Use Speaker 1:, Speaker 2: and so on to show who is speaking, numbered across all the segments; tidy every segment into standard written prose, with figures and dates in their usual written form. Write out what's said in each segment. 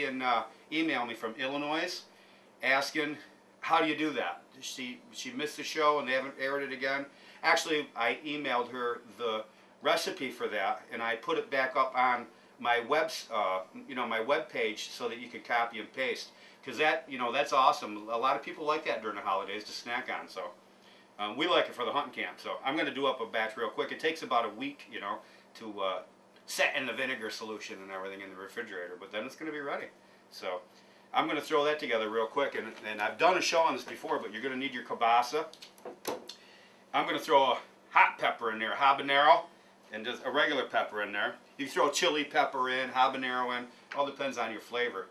Speaker 1: freaking email me from Illinois asking, how do you do that? She missed the show and they haven't aired it again. Actually, I emailed her the recipe for that, and I put it back up on my my web page so that you can copy and paste. Because that, that's awesome. A lot of people like that during the holidays to snack on. So we like it for the hunting camp. So I'm going to do up a batch real quick. It takes about a week, to set in the vinegar solution and everything in the refrigerator. But then it's going to be ready. So I'm going to throw that together real quick. And I've done a show on this before, but you're going to need your kielbasa. I'm going to throw a hot pepper in there, habanero, and just a regular pepper in there. You can throw chili pepper in, habanero in. All depends on your flavor.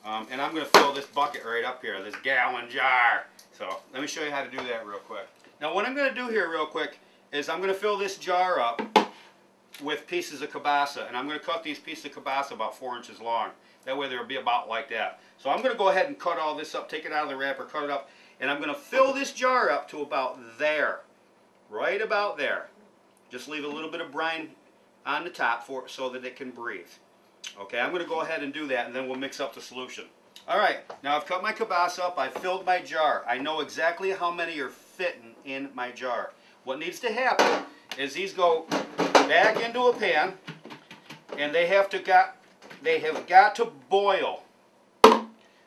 Speaker 1: And I'm going to fill this bucket right up here, this gallon jar. So let me show you how to do that real quick. Now what I'm going to do here real quick is I'm going to fill this jar up with pieces of kielbasa. And I'm going to cut these pieces of kielbasa about 4 inches long. That way they'll be about like that. So I'm going to go ahead and cut all this up, take it out of the wrapper, cut it up. And I'm going to fill this jar up to about there. Right about there. Just leave a little bit of brine on the top so that it can breathe. Okay, I'm going to go ahead and do that, and then we'll mix up the solution. Alright, now I've cut my kielbasa up, I've filled my jar. I know exactly how many are fitting in my jar. What needs to happen is these go back into a pan, and they have got to boil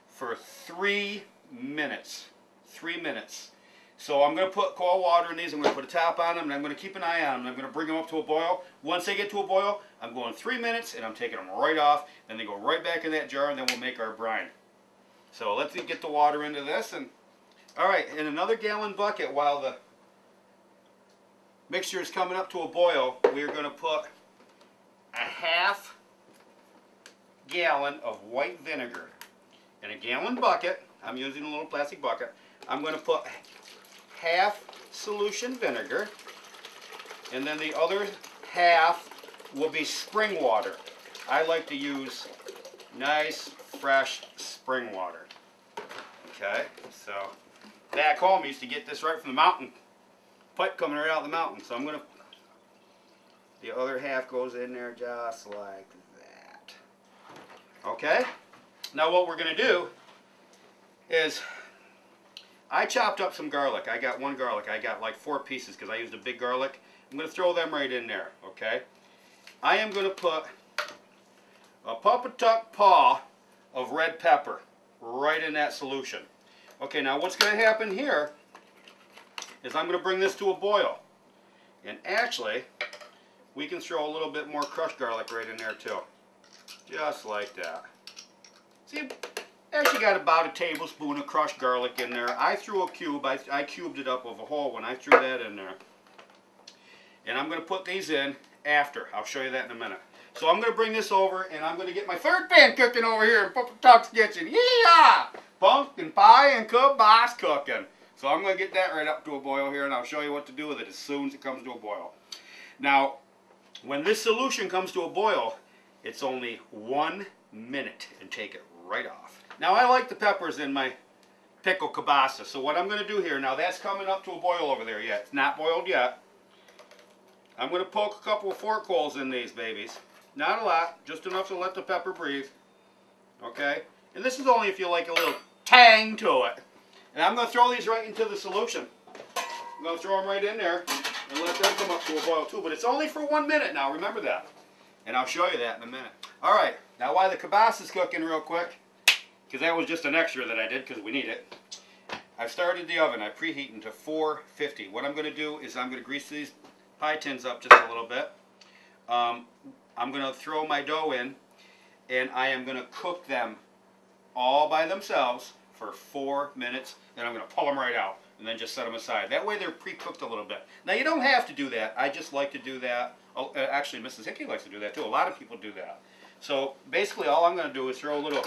Speaker 1: for 3 minutes. 3 minutes. So I'm going to put cold water in these, I'm going to put a top on them, and I'm going to keep an eye on them. I'm going to bring them up to a boil. Once they get to a boil, I'm going 3 minutes, and I'm taking them right off, and they go right back in that jar, and then we'll make our brine. So let's get the water into this. And alright, in another gallon bucket, while the mixture is coming up to a boil, we're going to put a half gallon of white vinegar. In a gallon bucket, I'm using a little plastic bucket, I'm going to put half solution vinegar, and then the other half will be spring water. I like to use nice fresh spring water. Okay, so back home I used to get this right from the mountain, pipe coming right out of the mountain. So I'm going to, the other half goes in there just like that. Okay, now what we're going to do is, I chopped up some garlic. I got one garlic. I got like 4 pieces because I used a big garlic. I'm going to throw them right in there, okay? I am going to put a PapaTuck paw of red pepper right in that solution. Okay, now what's going to happen here is I'm going to bring this to a boil. And actually, we can throw a little bit more crushed garlic right in there too. Just like that. See? Actually got about a tablespoon of crushed garlic in there. I threw a cube. I cubed it up with a whole when I threw that in there. And I'm going to put these in after. I'll show you that in a minute. So I'm going to bring this over, and I'm going to get my third pan cooking over here in PapaTuck's kitchen. Yeah! Pumpkin pie and kielbasa cooking. So I'm going to get that right up to a boil here, and I'll show you what to do with it as soon as it comes to a boil. Now, when this solution comes to a boil, it's only 1 minute, and take it right off. Now I like the peppers in my pickled kielbasa, so what I'm going to do here, now that's coming up to a boil over there yet. It's not boiled yet. I'm going to poke a couple of fork holes in these babies. Not a lot, just enough to let the pepper breathe. Okay? And this is only if you like a little tang to it. And I'm going to throw these right into the solution. I'm going to throw them right in there and let them come up to a boil too. But it's only for 1 minute now, remember that. And I'll show you that in a minute. Alright, now while the kielbasa is cooking real quick, because that was just an extra that I did because we need it, I've started the oven. I preheating to 450. What I'm going to do is I'm going to grease these pie tins up just a little bit. I'm going to throw my dough in, and I am going to cook them all by themselves for 4 minutes. Then I'm going to pull them right out and then just set them aside. That way they're pre-cooked a little bit. Now you don't have to do that. I just like to do that. Oh, actually, Mrs. Hickey likes to do that too. A lot of people do that. So basically all I'm going to do is throw a little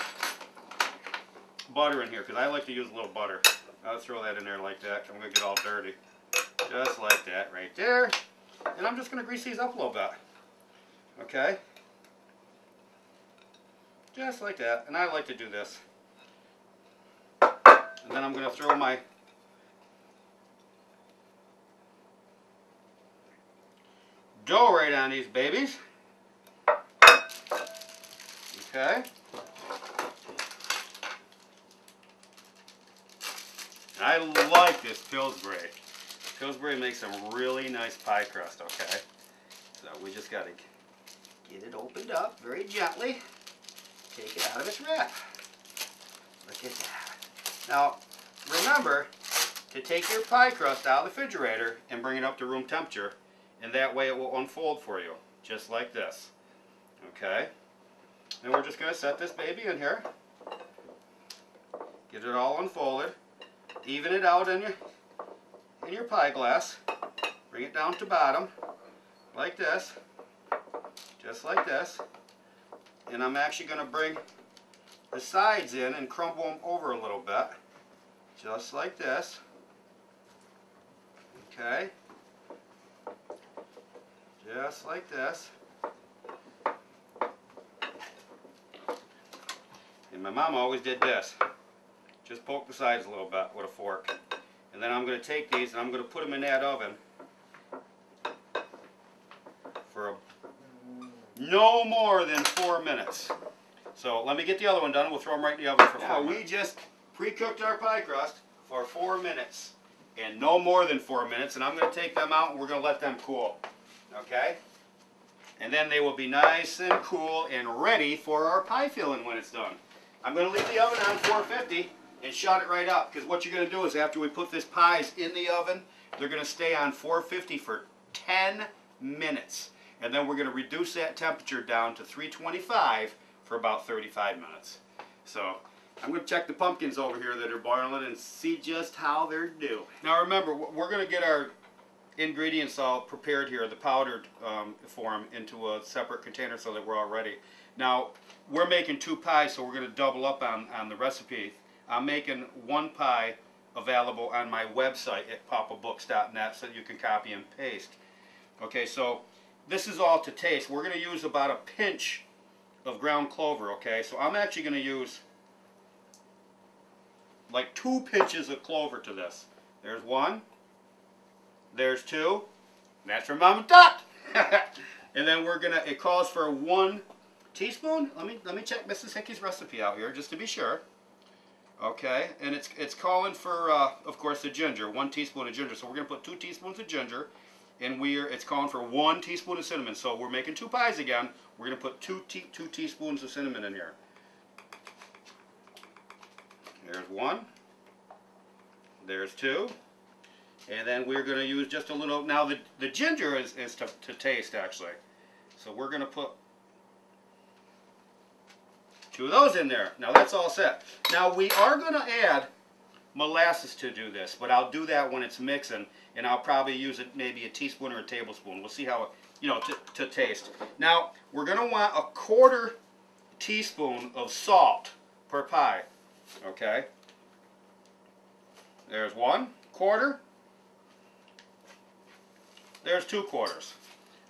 Speaker 1: butter in here, because I like to use a little butter. I'll throw that in there like that. I'm going to get all dirty. Just like that right there. And I'm just going to grease these up a little bit. Okay? Just like that. And I like to do this. And then I'm going to throw my dough right on these babies. Okay? I like this Pillsbury. Pillsbury makes some really nice pie crust, okay? So we just got to get it opened up very gently. Take it out of its wrap. Look at that. Now, remember to take your pie crust out of the refrigerator and bring it up to room temperature, and that way it will unfold for you, just like this. Okay? And we're just going to set this baby in here. Get it all unfolded. Even it out in your pie glass. Bring it down to bottom, like this. Just like this. And I'm actually going to bring the sides in and crumble them over a little bit. Just like this. Okay. Just like this. And my mom always did this. Just poke the sides a little bit with a fork. And then I'm going to take these and I'm going to put them in that oven for no more than 4 minutes. So let me get the other one done and we'll throw them right in the oven for 4 minutes. We just pre-cooked our pie crust for 4 minutes. And no more than 4 minutes. And I'm going to take them out and we're going to let them cool. Okay? And then they will be nice and cool and ready for our pie filling when it's done. I'm going to leave the oven on 450 and shut it right up. Because what you're going to do is after we put this pies in the oven, they're going to stay on 450 for 10 minutes. And then we're going to reduce that temperature down to 325 for about 35 minutes. So I'm going to check the pumpkins over here that are boiling and see just how they're doing. Now remember, we're going to get our ingredients all prepared here, the powdered form, into a separate container so that we're all ready. Now, we're making 2 pies, so we're going to double up on the recipe. I'm making 1 pie available on my website at papabooks.net so that you can copy and paste. Okay, so this is all to taste. We're going to use about a pinch of ground clover, okay? So I'm actually going to use like 2 pinches of clover to this. There's 1. There's 2. That's for Mom and Dad. And then we're going to, it calls for 1 teaspoon. Let me check Mrs. Hickey's recipe out here just to be sure. Okay, and it's calling for, of course, the ginger, 1 teaspoon of ginger. So we're going to put 2 teaspoons of ginger, and it's calling for 1 teaspoon of cinnamon. So we're making 2 pies again. We're going to put 2 teaspoons of cinnamon in here. There's 1. There's 2. And then we're going to use just a little. Now the ginger is to taste actually. So we're going to put 2 of those in there. Now that's all set. Now we are going to add molasses to do this, but I'll do that when it's mixing, and I'll probably use it maybe a teaspoon or a tablespoon. We'll see how, to taste. Now we're going to want a 1/4 teaspoon of salt per pie. Okay. There's 1/4. There's 2/4.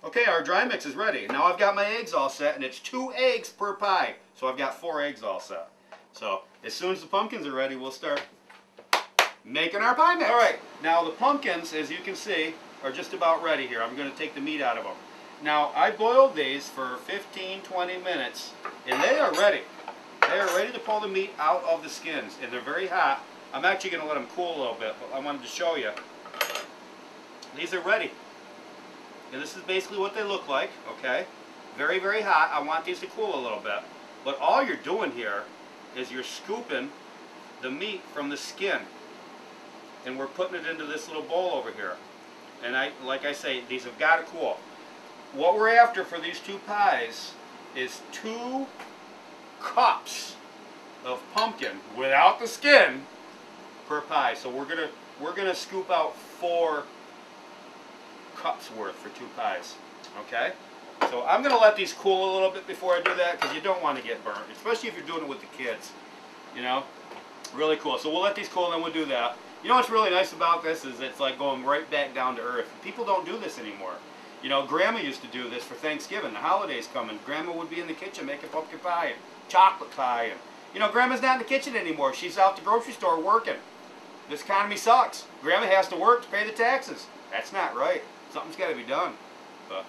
Speaker 1: Okay, our dry mix is ready. Now I've got my eggs all set, and it's 2 eggs per pie. So I've got 4 eggs all set. So as soon as the pumpkins are ready, we'll start making our pie mix. All right, now the pumpkins, as you can see, are just about ready here. I'm going to take the meat out of them. Now I boiled these for 15-20 minutes, and they are ready. They are ready to pull the meat out of the skins, and they're very hot. I'm actually going to let them cool a little bit, but I wanted to show you. These are ready. And this is basically what they look like, okay? Very, very hot. I want these to cool a little bit. But all you're doing here is you're scooping the meat from the skin. And we're putting it into this little bowl over here. And like I say, these have got to cool. What we're after for these 2 pies is 2 cups of pumpkin without the skin per pie. So we're gonna scoop out 4 cups worth for 2 pies. Okay? So I'm going to let these cool a little bit before I do that, because you don't want to get burnt, especially if you're doing it with the kids. Really cool. So we'll let these cool and then we'll do that. You know what's really nice about this is it's like going right back down to earth. People don't do this anymore. Grandma used to do this for Thanksgiving. The holidays coming. Grandma would be in the kitchen making pumpkin pie and chocolate pie. And Grandma's not in the kitchen anymore. She's out the grocery store working. This economy sucks. Grandma has to work to pay the taxes. That's not right. Something's got to be done. But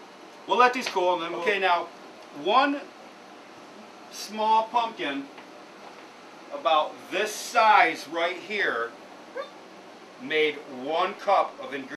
Speaker 1: we'll let these cool and then we'll... Okay, now 1 small pumpkin about this size right here made 1 cup of ingredients.